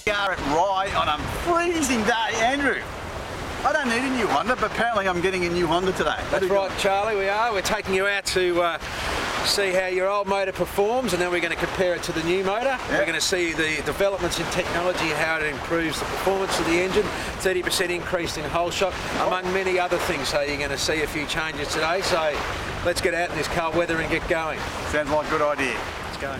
We are at Rye on a freezing day, Andrew. I don't need a new Honda, but apparently I'm getting a new Honda today. That's right, Charlie, we are. We're taking you out to see how your old motor performs, and then we're going to compare it to the new motor. Yep. We're going to see the developments in technology, how it improves the performance of the engine, 30% increase in whole shot, among many other things. So you're going to see a few changes today. So let's get out in this cold weather and get going. Sounds like a good idea. Let's go.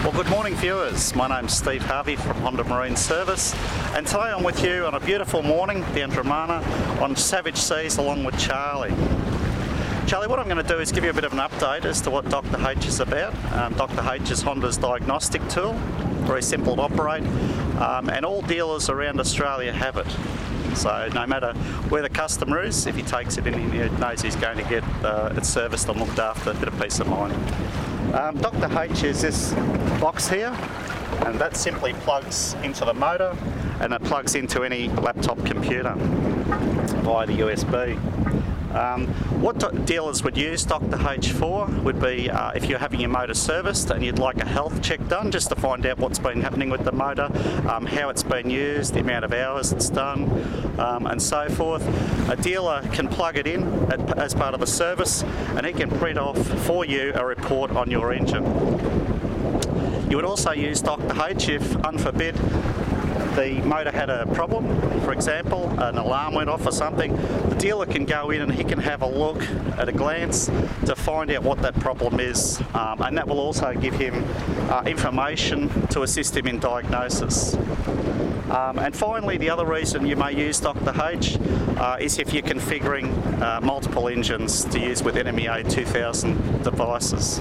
Well, good morning viewers. My name's Steve Harvey from Honda Marine Service, and today I'm with you on a beautiful morning down Dramana on Savage Seas along with Charlie. Charlie, what I'm going to do is give you a bit of an update as to what Dr. H is about. Dr. H is Honda's diagnostic tool, very simple to operate, and all dealers around Australia have it. So no matter where the customer is, if he takes it in, he knows he's going to get it serviced and looked after, a bit of peace of mind. Dr. H is this box here, and that simply plugs into the motor, and it plugs into any laptop computer via the USB. What dealers would use Dr. H for would be if you're having your motor serviced and you'd like a health check done just to find out what's been happening with the motor, how it's been used, the amount of hours it's done, and so forth. A dealer can plug it in as part of a service, and he can print off for you a report on your engine. You would also use Dr. H if, unforbid, the motor had a problem, for example, an alarm went off or something. The dealer can go in and he can have a look at a glance to find out what that problem is, and that will also give him information to assist him in diagnosis. And finally, the other reason you may use Dr. H is if you're configuring multiple engines to use with NMEA 2000 devices.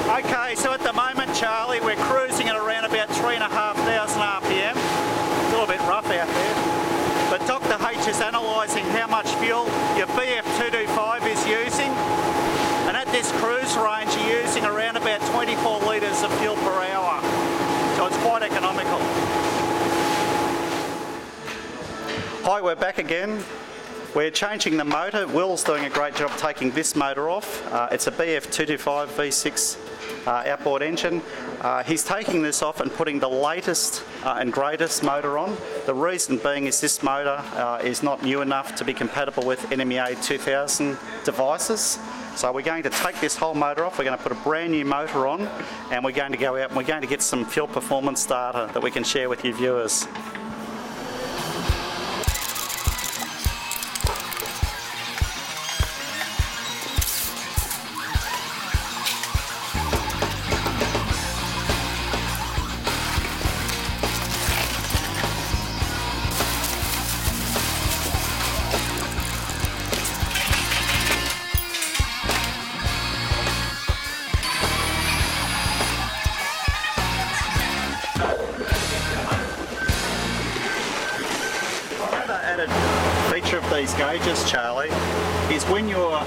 Okay, so at the moment, Charlie, we're cruising at around about 3,500 RPM. It's a little bit rough out there. But Dr. H is analysing how much fuel your BF225 is using. And at this cruise range, you're using around about 24 litres of fuel per hour. So it's quite economical. Hi, we're back again. We're changing the motor. Will's doing a great job taking this motor off. It's a BF225 V6 outboard engine. He's taking this off and putting the latest and greatest motor on. The reason being is this motor is not new enough to be compatible with NMEA 2000 devices. So we're going to take this whole motor off, we're going to put a brand new motor on, and we're going to go out and we're going to get some fuel performance data that we can share with you viewers. Feature of these gauges, Charlie, is when you're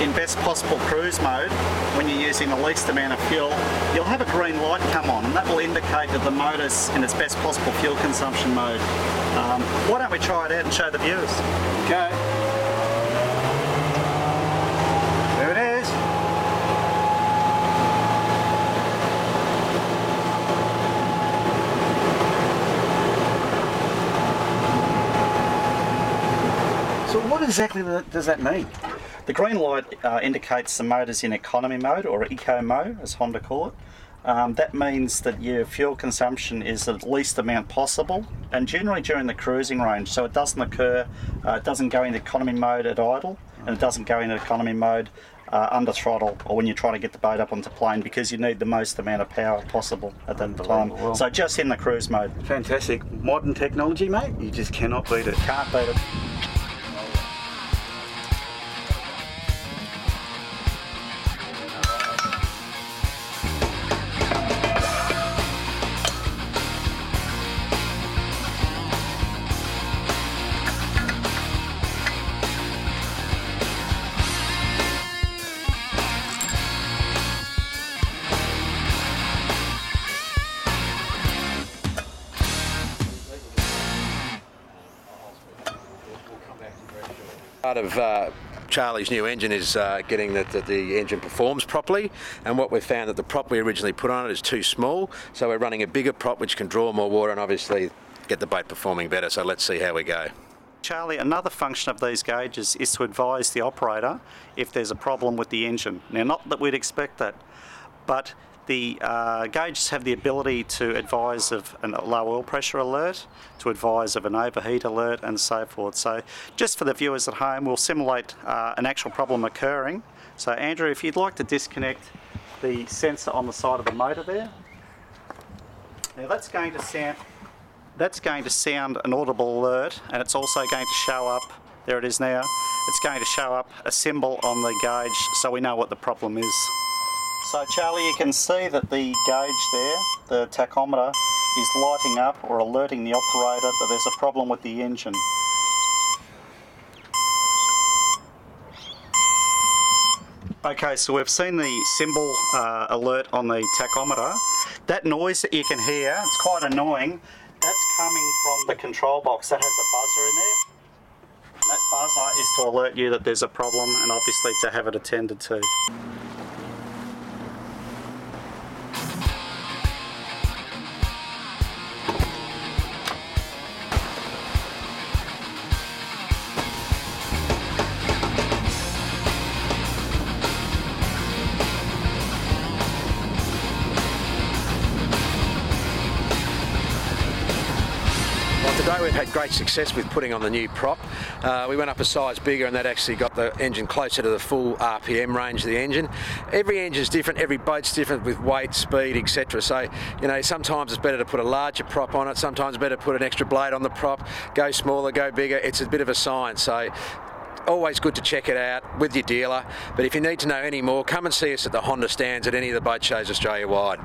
in best possible cruise mode, when you're using the least amount of fuel, you'll have a green light come on, and that will indicate that the motor's in its best possible fuel consumption mode. Why don't we try it out and show the viewers? Okay. There it is. So what exactly does that mean? The green light indicates the motor's in economy mode, or eco mode as Honda call it. That means that your fuel consumption is the least amount possible, and generally during the cruising range, so it doesn't occur, it doesn't go into economy mode at idle, and it doesn't go into economy mode under throttle or when you're trying to get the boat up onto plane, because you need the most amount of power possible at that time. So just in the cruise mode. Fantastic. Modern technology, mate. You just cannot beat it. Can't beat it. Part of Charlie's new engine is getting that the engine performs properly, and what we've found that the prop we originally put on it is too small, so we're running a bigger prop which can draw more water and obviously get the boat performing better. So let's see how we go. Charlie, another function of these gauges is to advise the operator if there's a problem with the engine. Now, not that we'd expect that, but the gauges have the ability to advise of a low oil pressure alert, to advise of an overheat alert, and so forth. So just for the viewers at home, we'll simulate an actual problem occurring. So Andrew, if you'd like to disconnect the sensor on the side of the motor there. Now that's going to sound an audible alert, and it's also going to show up, there it is now, it's going to show up a symbol on the gauge so we know what the problem is. So Charlie, you can see that the gauge there, the tachometer, is lighting up or alerting the operator that there's a problem with the engine. Okay, so we've seen the symbol alert on the tachometer. That noise that you can hear, it's quite annoying, that's coming from the control box that has a buzzer in there. And that buzzer is to alert you that there's a problem and obviously to have it attended to. Today we've had great success with putting on the new prop. We went up a size bigger and that actually got the engine closer to the full RPM range of the engine. Every engine's different, every boat's different with weight, speed, etc. So, you know, sometimes it's better to put a larger prop on it, sometimes it's better to put an extra blade on the prop, go smaller, go bigger. It's a bit of a science. So always good to check it out with your dealer. But if you need to know any more, come and see us at the Honda stands at any of the boat shows Australia-wide.